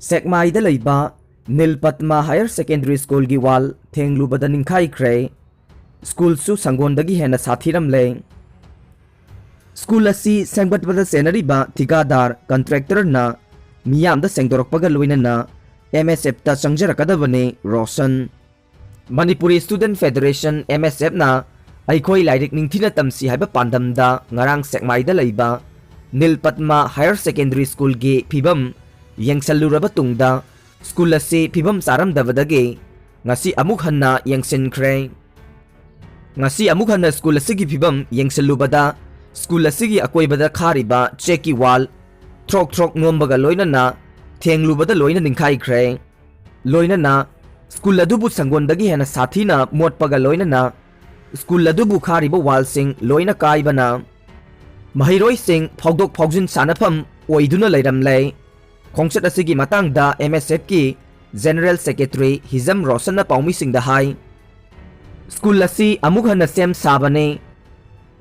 सेकमाइदा लैबा Neelpadma higher secondary school की वाल थेंगलुबदा निंखाइख्रे स्कूल सु संगोंदगी हेना साथीरमले स्कूल असी सेंगबटबदा सेनरीबा ठिकादार कंट्रैक्टर ना मियामदा सेंगदोरकपगा लोइनना MSF ता चंगजरकदबने रोशन मणिपुरी स्टूडेंट फेडरेशन MSF ना अखोई लाइरिक निंथिना तमसी हाइबा पांडमदा ngarang सेकमाइदा लैबा नीलपद्मा हायर सेकेंडरी स्कूल की फिबम यंगसलुरबा तुंगदा स्कूल असी फिबम सारमदबदगे ngasi amuk hanna yangsinkhre ngasi amuk hanna school असी की फिबम यंगसलुबदा स्कूल असी की अकोइबदा खारिबा चेकी वाल थ्रोक थ्रोक नोमबगा लोइनना थेंगलुबदा लोइना निंखाइख्रे लोइनना स्कूल अदुबु संगोंदगी हेना साथीना मोटपगा लोइनना स्कूल अदुबु खारिबा वाल सिंग लोइना काइबना महिरोई सिंग फौदोक फौजिन सानफम ओइदुना लैरमले खोंगचत असिगी मतंगदा MSF की जनरल सेक्रेटरी हिजम रोशन पाउमी सिंह हाई स्कूल असी अमुक हन सेम साबने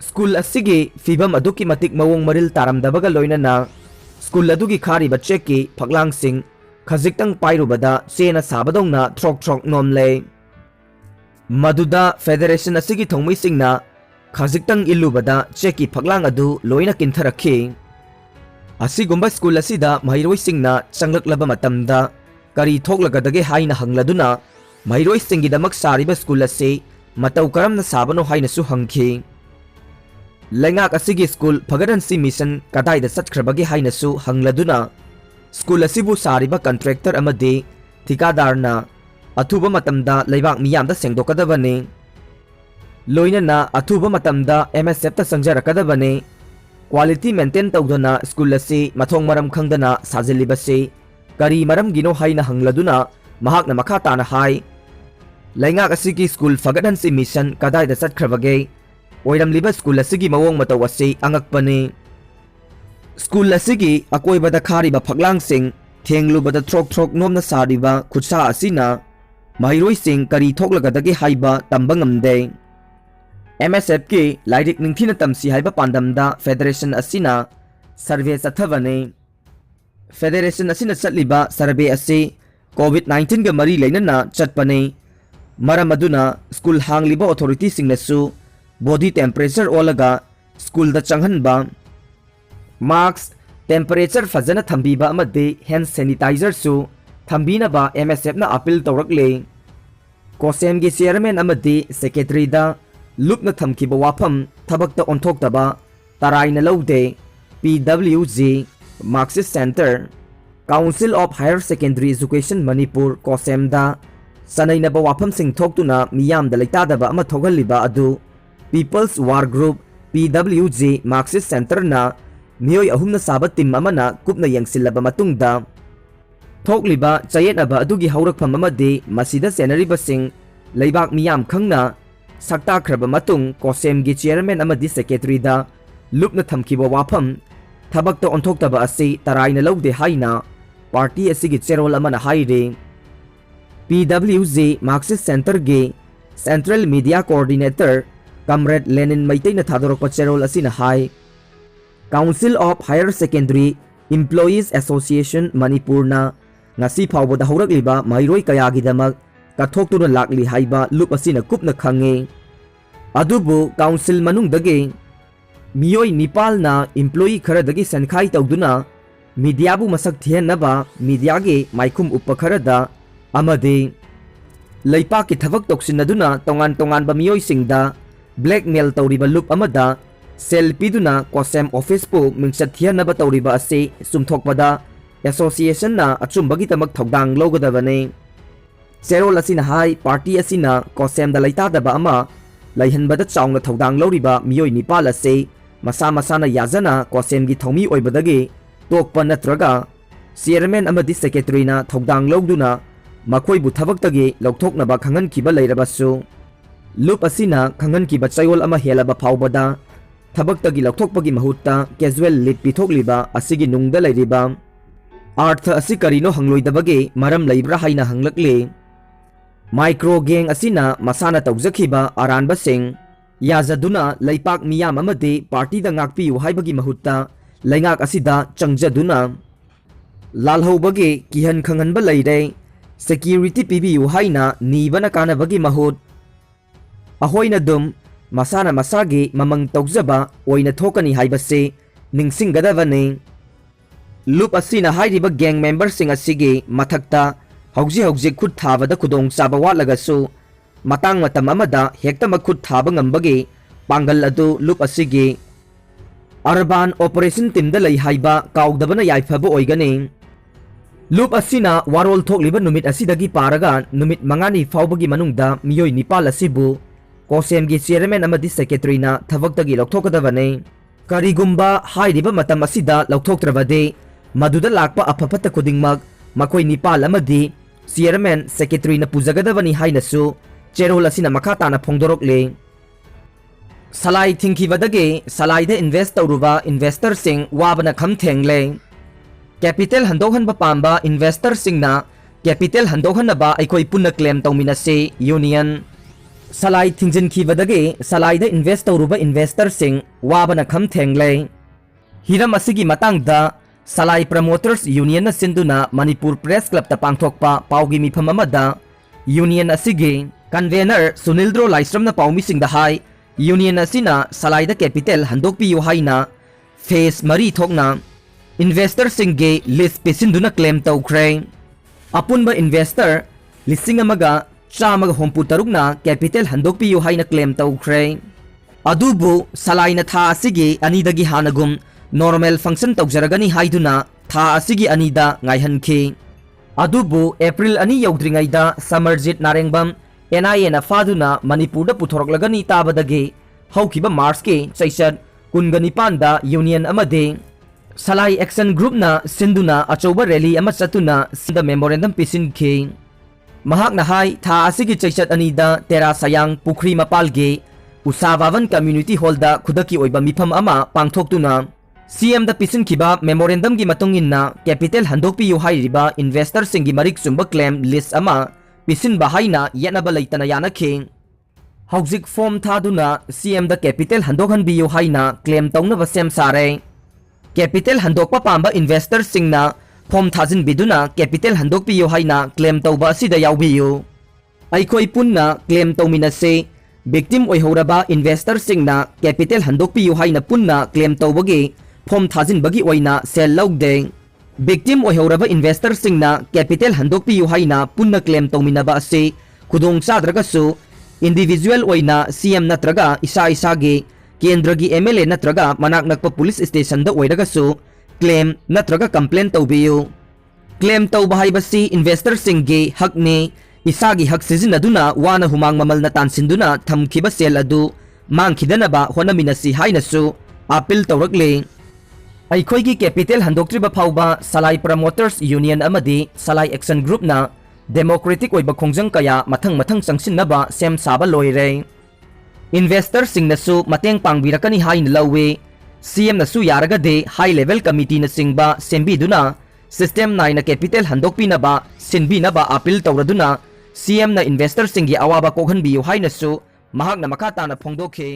स्कूल असिगी फिबम अदुकी मतिक मवोंग मरिल तारमदबगा लोइनना स्कूल अदुगी खारी बच्चे की फगलांग सिंह खजिक्तंग पाइरुबदा चेना साबदोंगना थ्रोक थ्रोक नोमले मदुदा फेडरेशन असिगी थोंगमी सिंगना खजिक्तंग इल्लुबदा चेकी फगलांग अदु लोइना किंथरखी असिगुंबा स्कूल असिदा महिरोई सिंगना चंगलक्लबा मतमदा करी थोकलगदगे हाइना हंगलदुना महिरोई सिंगिदमक सारिबा स्कूल असे मतौ करमना साबनो हाइनसु हंखी लेंगाक असिगी स्कूल फगरनसी मिशन कदाइदा सटख्रबगे हाइनसु हंगलदुना स्कूल असिबु सारिबा कंट्रैक्टर अमदे ठिकादारना अथुबा मतमदा लेबाक मियामदा सेंगदोकदबने लोइनना अथुबा मतमदा MSF ता संजरकदबने क्वालिटी मेंटेन तौदना स्कूल असी मथोंग मरम खंगदना साजिलिबसे करी मरम गिनो हाइना हंगलदुना महाकना मखा ताना हाई लेंगाक असिगी स्कूल फगरनसी मिशन कदाइदा सटख्रबगे ओइरमलिबा स्कूल असिगी मवोंग मतौ असे अंगकपने स्कूल असिगी अकोइबदा खारिबा फगलांग सिंह थेंगलुबदा थ्रोक थ्रोक नोमना सारिबा खुसा असिना महिरोई सिंह करी थोकलगदगे हाइबा तंबंगमदे MSF की लाइरिक निंथिना तमसी हाइबा पांडमदा फेडरेशन असिना सर्वे चथबने फेडरेशन असिना चटलिबा सर्वे असे COVID-19 गा मरी लेनना चटपने मरम अदुना स्कूल हांगलिबा अथॉरिटी सिंगनसु बॉडी टेम्परेचर ओलगा स्कूल दा चंगहनबा मार्क्स टेम्परेचर फजना थंबीबा अमदे हैंड सैनिटाइजर सु थंबीनबा MSF ना अपील तौरकले कोसेम के चेयरमैन अमदे सेक्रेटरी दा लुपना थमखिबा वाफम थबकता ओंथोक्तबा तराइना लौदे PWG Marxist centre council of higher secondary education Manipur कोसेमदा सनैनबा वाफम सिंह थोक्तुना मियामदा लैतादबा अमा थोगलिबा अदु people's war group PWG Marxist centre ना मियोय अहुमना साबा टीम अमना कुपना यंगसिल्लबा मतुंगदा थोकलिबा चयेनबा अदुगी हौरकफम अमदे मसिदा सेनरीबा सिंह लैबाक मियाम खंगना सक्ताख्रबा मतुंग कोसेम की चेयरमैन अमदी सेक्रेटरी दा लुपना थमखिबा वाफम थबकता ओंथोक्तबा असे तराइना लौदे हाइना पार्टी असिगी चेरोल अमना हाइरे PWG मार्क्सिस्ट सेंटर के central media coordinator comrade Lenin मैतेना थादोरकपा चेरोल असिना high council of higher secondary employees association मणिपुरना ngasi फावबदा हौरकलिबा महिरोई कयागिदमक कथोक्तुना लाकली हाइबा लुप असिना कुपना खंगे अदुबु काउंसिल मनुंगदगे मियोई निपालना एम्प्लॉई खरदगी सनखाई तौदुना मीडियाबु मसक थियनबा मीडियागे माइखुम उप खरदा अमदे लैपा की थबक तोक्सिनदुना तोंगान तोंगान मियोई सिंगदा ब्लैकमेल तौरिबा लुप अमदा सेल पिदुना कोसेम ऑफिस पु मिंगसत थियनबा तौरिबा असे सुमथोकपदा एसोसिएशन ना अचुंबगी तमक थौदांग लौगदबने चेरोल असिना हाई पार्टी असिना कोसेम दा लैतादबा अमा लैहनबदा चाउंगना थौदांग लौरिबा मियोई निपाल असे मसा मसाना याजना कोसेम की थौमी ओइबदगे तोकपा नत्रगा चेयरमैन अमदी सेक्रेटरीना थौदांग लौदुना मखोइबु थबक्तगे लौथोकनबा खंगनखिबा लैरबसु लुप असिना खंगनखिबा चयोल अमा हेलबा फावबदा थबक्तगी लौथोकपगी महुत्ता कैजुअल लीड पिथोकलिबा असिगी नुंगदा लैरिबा अर्थ असि करिनो हंगलोइदबगे मरम लैब्रा हाइना हंगलकले माइक्रो गैंग असिना मसाना तौजखिबा अरानबा सिंह याजदुना लैपाक मियाम अमदे पार्टी दा ngakpiyu हाइबगी महुत्ता लैंगाक असिदा चंगजदुना ꯂꯥꯜꯍꯧꯕꯒꯤ ꯀꯤꯍꯟ ꯈꯪꯍꯟꯕ ꯂꯩꯔꯦ ꯁꯦꯀ꯭ꯌꯨꯔꯤꯇꯤ ꯄꯤꯕꯤꯌꯨ ꯍꯥꯏꯅ ꯅꯤꯕꯅ ꯀꯥꯟꯅꯕꯒꯤ ꯃꯍꯨꯠ ꯑꯩꯈꯣꯏꯅ ꯗꯨꯝ ꯃꯁꯥꯅ ꯃꯁꯥꯒꯤ ꯃꯃꯪ ꯇꯧꯖꯕ ꯑꯣꯏꯅ ꯊꯣꯛꯀꯅꯤ ꯍꯥꯏꯕꯁꯤ ꯅꯤꯡꯁꯤꯡꯒꯗꯕꯅꯤ ꯂꯨꯞ ꯑꯁꯤꯅ ꯍꯥꯏꯔꯤꯕ ꯒꯦꯡ ꯃꯦꯝꯕꯔꯁꯤꯡ ꯑꯁꯤꯒꯤ ꯃꯊꯛꯇ ꯍꯧꯖꯤꯛ ꯈꯨꯠ ꯊꯥꯕꯗ ꯈꯨꯗꯣꯡꯆꯥꯕ ꯋꯥꯠꯂꯒꯁꯨ ꯃꯇꯥꯡ ꯃꯇꯝ ꯑꯃꯗ ꯍꯦꯛꯇꯃꯛ ꯈꯨꯠ ꯊꯥꯕ ꯉꯝꯕꯒꯤ ꯄꯥꯡꯒꯜ ꯑꯗꯨ ꯂꯨꯞ ꯑꯁꯤꯒꯤ ꯑꯔꯕꯥꯟ ꯑꯣꯄꯔꯦꯁꯟ ꯇꯤꯝꯗ ꯂꯩ ꯍꯥꯏꯕ ꯀꯥꯎꯗꯕꯅ ꯌꯥꯏꯐꯕ ꯑꯣꯏꯒꯅꯤ ꯂꯨꯞ ꯑꯁꯤꯅ ꯋꯥꯔꯣꯜ ꯊꯣꯛꯂꯤꯕ ꯅꯨꯃꯤꯠ ꯑꯁꯤꯗꯒꯤ ꯄꯥꯔꯒ ꯅꯨꯃꯤꯠ 5ꯅꯤ ꯐꯥꯎꯕꯒꯤ ꯃꯅꯨꯡꯗ ꯃꯤꯑꯣꯏ 9 ꯑꯁꯤꯕꯨ ꯀꯣꯁꯦꯝꯒꯤ ꯆꯦꯌꯔꯃꯦꯟ ꯑꯃꯗꯤ ꯁꯦꯀ꯭ꯔꯦꯇꯔꯤꯅ ꯊꯕꯛꯇꯒꯤ ꯂꯧꯊꯣꯛꯀꯗꯕꯅꯤ ꯀꯔꯤꯒꯨꯝꯕ ꯍꯥꯏꯔꯤꯕ ꯃꯇꯝ ꯑꯁꯤꯗ ꯂꯧꯊꯣꯛꯇ꯭ꯔꯕꯗꯤ ꯃꯗꯨꯗ ꯂꯥꯛꯄ ꯑꯐꯐꯠꯇ ꯈꯨꯗꯤꯡꯃꯛ ꯃꯈꯣꯏ 9 ꯑꯃꯗꯤ ꯆꯦꯌꯔꯃꯦꯟ ꯁꯦꯀ꯭ꯔꯦꯇꯔꯤꯅ ꯄꯨꯖꯒꯗꯕꯅꯤ ꯍꯥꯏꯅꯁꯨ ꯆꯦꯔꯣꯜ ꯑꯁꯤꯅ ꯃꯈꯥ ꯇꯥꯅ ꯐꯣꯡꯗꯣꯔꯛꯂꯤ ꯁꯂꯥꯏ ꯊꯤꯡꯈꯤꯕꯗꯒꯤ ꯁꯂꯥꯏꯗ ꯏꯟꯚꯦꯁꯠ ꯇꯧꯔꯨꯕ ꯏꯟꯚꯦꯁꯇꯔꯁꯤꯡ ꯋꯥꯕꯅ ꯈꯝ ꯊꯦꯡꯂꯦ ꯀꯦꯄꯤꯇꯦꯜ ꯍꯟꯗꯣꯛꯍꯟꯕ ꯄꯥꯝꯕ ꯏꯟꯚꯦꯁꯇꯔꯁꯤꯡꯅ ꯀꯦꯄꯤꯇꯦꯜ ꯍꯟꯗꯣꯛꯍꯟꯅꯕ ꯑꯩꯈꯣꯏ ꯄꯨꯟꯅ ꯀ꯭ꯂꯦꯝ ꯇꯧꯃꯤꯟꯅꯁꯤ ꯌꯨꯅꯤꯌꯟ ꯁꯂꯥꯏ ꯊꯤꯡꯖꯤꯟꯈꯤꯕꯗꯒꯤ ꯁꯂꯥꯏꯗ ꯏꯟꯚꯦꯁꯠ ꯇꯧꯔꯨꯕ ꯏꯟꯚꯦꯁꯇꯔꯁꯤꯡ ꯋꯥꯕꯅ ꯈꯝ ꯊꯦꯡꯂꯦ ꯍꯤꯔꯝ ꯑꯁꯤꯒꯤ ꯃꯇꯥꯡꯗ ꯁꯂꯥꯏ ꯄ꯭ꯔꯃꯣꯇꯔꯁ ꯌꯨꯅꯤꯌꯟꯅ ꯁꯤꯟꯗꯨꯅ ꯃꯅꯤꯄꯨꯔ ꯄ꯭ꯔꯦꯁ ꯀ꯭ꯂꯕꯇ ꯄꯥꯡꯊꯣꯛꯄ ꯄꯥꯎꯒꯤ ꯃꯤꯐꯝ ꯑꯃꯗ ꯌꯨꯅꯤꯌꯟ ꯑꯁꯤꯒꯤ ꯀꯟꯚꯦꯅꯔ ꯁꯨꯅꯤꯜꯗ꯭ꯔꯣ ꯂꯥꯏꯁ꯭ꯔꯝꯅ ꯄꯥꯎꯃꯤꯁꯤꯡꯗ ꯍꯥꯏ ꯌꯨꯅꯤꯌꯟ ꯑꯁꯤꯅ ꯁꯂꯥꯏꯗ ꯀꯦꯄꯤꯇꯦꯜ ꯍꯟꯗꯣꯛꯄꯤꯌꯨ ꯍꯥꯏꯅ ꯐꯦꯁ 3 ꯊꯣꯛꯅ ꯏꯟꯚꯦꯁꯇꯔꯁꯤꯡꯒꯤ ꯂꯤꯁ ꯄꯤꯁꯤꯟꯗꯨꯅ ꯀ꯭ꯂꯦꯝ ꯇꯧꯈ꯭ꯔꯦ ꯑꯄꯨꯟꯕ ꯏꯟꯚꯦꯁꯇꯔ 1,163ꯅ ꯀꯦꯄꯤꯇꯦꯜ ꯍꯟꯗꯣꯛꯄꯤꯌꯨ ꯍꯥꯏꯅ ꯀ꯭ꯂꯦꯝ ꯇꯧꯈ꯭ꯔꯦ ꯑꯗꯨꯕꯨ ꯁꯂꯥꯏꯅ ꯊꯥ ꯑꯁꯤꯒꯤ 2ꯗꯒꯤ ꯍꯥꯟꯅꯒꯨꯝ ꯅꯣꯔꯃꯦꯜ ꯐꯪꯁꯟ ꯇꯧꯖꯔꯒꯅꯤ ꯍꯥꯏꯗꯨꯅ ꯊꯥ ꯑꯁꯤꯒꯤ 2ꯗ ꯉꯥꯏꯍꯟꯈꯤ ꯑꯗꯨꯕꯨ ꯑꯦꯄ꯭ꯔꯤल 2 ꯌꯧꯗ꯭ꯔꯤꯉꯩꯗ ꯁꯃꯔꯖꯤꯠ ꯅꯥꯔꯦꯡꯕꯝ NIAꯅ ꯐꯥꯗꯨꯅ ꯃꯅꯤꯄꯨꯔꯗ ꯄꯨꯊꯣꯔꯛꯂꯒꯅꯤ ꯇꯥꯕꯗꯒꯤ ꯍꯧꯈꯤꯕ ꯃꯥꯔꯆꯀꯤ ꯆꯩꯆꯠ 29ꯗ ꯌꯨꯅꯤꯌꯟ ꯑꯃꯗꯤ ꯁꯂꯥꯏ ꯑꯦꯛꯁꯟ ꯒ꯭ꯔꯨꯞꯅ ꯁꯤꯟꯗꯨꯅ ꯑꯆꯧꯕ ꯔꯦꯂꯤ ꯑꯃ ꯆꯠꯇꯨꯅ ꯁꯤꯗ ꯃꯦꯃꯣꯔꯦꯟꯗꯝ ꯄꯤꯁꯤꯟꯈꯤ ꯃꯍꯥꯛꯅ ꯍꯥꯏ ꯊꯥ ꯑꯁꯤꯒꯤ ꯆꯩꯆꯠ 2ꯗ ꯇꯦꯔꯥ ꯁꯌꯥꯡ ꯄꯨꯈ꯭ꯔꯤ ꯃꯄꯥꯜꯒꯤ ꯎꯁꯥ ꯕꯥꯕꯟ ꯀꯝꯃ꯭ꯌꯨꯅꯤꯇꯤ ꯍꯣꯜꯗ ꯈꯨꯗꯛꯀꯤ ꯑꯣꯏꯕ ꯃꯤꯐꯝ ꯑꯃ ꯄꯥꯡꯊꯣꯛꯇꯨꯅ CMꯗ ꯄꯤꯁꯤꯟꯈꯤꯕ ꯃꯦꯃꯣꯔꯦꯟꯗꯝꯒꯤ ꯃꯇꯨꯡ ꯏꯟꯅ ꯀꯦꯄꯤꯇꯦꯜ ꯍꯟꯗꯣꯛꯄꯤꯌꯨ ꯍꯥꯏꯔꯤꯕ ꯏꯟꯚꯦꯁꯇꯔꯁꯤꯡꯒꯤ ꯃꯔꯤꯛ ꯆꯨꯝꯕ ꯀ꯭ꯂꯦꯝ ꯂꯤꯁ ꯑꯃ ꯄꯤꯁꯤꯟꯕ ꯍꯥꯏꯅ ꯌꯦꯠꯅꯕ ꯂꯩꯇꯅ ꯌꯥꯅꯈꯤ ꯍꯧꯖꯤꯛ ꯐꯣꯝ ꯊꯥꯗꯨꯅ CMꯗ ꯀꯦꯄꯤꯇꯦꯜ ꯍꯟꯗꯣꯛꯍꯟꯕꯤꯌꯨ ꯍꯥꯏꯅ ꯀ꯭ꯂꯦꯝ ꯇꯧꯅꯕ ꯁꯦꯝ ꯁꯥꯔꯦ ꯀꯦꯄꯤꯇꯦꯜ ꯍꯟꯗꯣꯛꯄ ꯄꯥꯝꯕ ꯏꯟꯚꯦꯁꯇꯔꯁꯤꯡꯅ ꯐꯣꯝ ꯊꯥꯖꯤꯟꯕꯤꯗꯨꯅ ꯀꯦꯄꯤꯇꯦꯜ ꯍꯟꯗꯣꯛꯄꯤꯌꯨ ꯍꯥꯏꯅ ꯀ꯭ꯂꯦꯝ ꯇꯧꯕ ꯑꯁꯤꯗ ꯌꯥꯎꯕꯤꯌꯨ ꯑꯩꯈꯣꯏ ꯄꯨꯟꯅ ꯀ꯭ꯂꯦꯝ ꯇꯧꯃꯤꯟꯅꯁꯤ victim ꯑꯣꯏꯍꯧꯔꯕ ꯏꯟꯚꯦꯁꯇꯔꯁꯤꯡꯅ ꯀꯦꯄꯤꯇꯦꯜ ꯍꯟꯗꯣꯛꯄꯤꯌꯨ ꯍꯥꯏꯅ ꯄꯨꯟꯅ ꯀ꯭ꯂꯦꯝ ꯇꯧꯕꯒꯤ ꯐꯣꯝ ꯊꯥꯖꯤꯟꯕꯒꯤ ꯑꯣꯏꯅ ꯁꯦꯜ ꯂꯧꯗꯦ victim ꯑꯣꯏꯍꯧꯔꯕ ꯏꯟꯚꯦꯁꯇꯔꯁꯤꯡꯅ ꯀꯦꯄꯤꯇꯦꯜ ꯍꯟꯗꯣꯛꯄꯤꯌꯨ ꯍꯥꯏꯅ ꯄꯨꯟꯅ ꯀ꯭ꯂꯦꯝ ꯇꯧꯃꯤꯟꯅꯕ ꯑꯁꯤ ꯈꯨꯗꯣꯡꯆꯥꯗ꯭ꯔꯒꯁꯨ individual ꯑꯣꯏꯅ CM ꯅꯠꯇ꯭ꯔꯒ ꯏꯁꯥꯒꯤ ꯀꯦꯟꯗ꯭ꯔꯒꯤ MLA ꯅꯠꯇ꯭ꯔꯒ ꯃꯅꯥꯛ ꯅꯛꯄ ꯄꯨꯂꯤꯁ ꯁ꯭ꯇꯦꯁꯟꯗ ꯑꯣꯏꯔꯒꯁꯨ ꯀ꯭ꯂꯦꯝ ꯅꯠꯇ꯭ꯔꯒ ꯀꯝꯄ꯭ꯂꯦꯟ ꯇꯧꯕꯤꯌꯨ ꯀ꯭ꯂꯦꯝ ꯇꯧꯕ ꯍꯥꯏꯕꯁꯤ ꯏꯟꯚꯦꯁꯇꯔꯁꯤꯡꯒꯤ ꯍꯛꯅꯤ ꯏꯁꯥꯒꯤ ꯍꯛ ꯁꯤꯖꯤꯟꯅꯗꯨꯅ ꯋꯥꯅ ꯍꯨꯃꯥꯡ ꯃꯃꯜꯅ ꯇꯥꯟꯁꯤꯟꯗꯨꯅ ꯊꯝꯈꯤꯕ ꯁꯦꯜ ꯑꯗꯨ ꯃꯥꯡꯈꯤꯗꯅꯕ ꯍꯣꯠꯅꯃꯤꯟꯅꯁꯤ ꯍꯥꯏꯅꯁꯨ ꯑꯄꯤꯜ ꯇꯧꯔꯛꯂꯤ ꯑꯩꯈꯣꯏꯒꯤ ꯀꯦꯄꯤꯇꯦꯜ ꯍꯟꯗꯣꯛꯇ꯭रिꯕ ꯐꯥꯎꯕ ꯁꯂꯥꯏ ꯄ꯭ꯔꯃꯣꯇꯔꯁ ꯌꯨꯅꯤꯌꯟ ꯑꯃꯗꯤ ꯁꯂꯥꯏ ꯑꯦꯛꯁꯟ ꯒ꯭ꯔꯨꯞꯅ ꯗꯦꯃꯣꯀ꯭ꯔꯦꯇꯤꯛ ꯑꯣꯏꯕ ꯈꯣꯡꯖꯪ ꯀꯌꯥ ꯃꯊꯪ ꯆꯪꯁꯤꯟꯅꯕ ꯁꯦꯝ ꯁꯥꯕ ꯂꯣꯏꯔꯦ ꯏꯟꯚꯦꯁꯇꯔꯁꯤꯡꯅꯁꯨ ꯃꯇꯦꯡ ꯄꯥꯡꯕꯤꯔꯛꯀꯅꯤ ꯍꯥꯏꯅ ꯂꯧꯏ CMꯅꯁꯨ ꯌꯥꯔꯒꯗꯤ ꯍꯥꯏ ꯂꯦꯚꯦꯜ ꯀꯃꯤꯇꯤꯅꯆꯤꯡꯕ ꯁꯦꯝꯕꯤꯗꯨꯅ ꯁꯤꯁꯇꯦꯝ ꯅꯥꯏꯅ ꯀꯦꯄꯤꯇꯦꯜ ꯍꯟꯗꯣꯛꯄꯤꯅꯕ ꯁꯤꯟꯕꯤꯅꯕ ꯑꯄꯤꯜ ꯇꯧꯔꯗꯨꯅ CMꯅ ꯏꯟꯚꯦꯁꯇꯔꯁꯤꯡꯒꯤ ꯑꯋꯥꯕ ꯀꯣꯛꯍꯟꯕꯤꯌꯨ ꯍꯥꯏꯅꯁꯨ ꯃꯍꯥꯛꯅ ꯃꯈꯥ ꯇꯥꯅ ꯐꯣꯡꯗꯣꯛꯈꯤ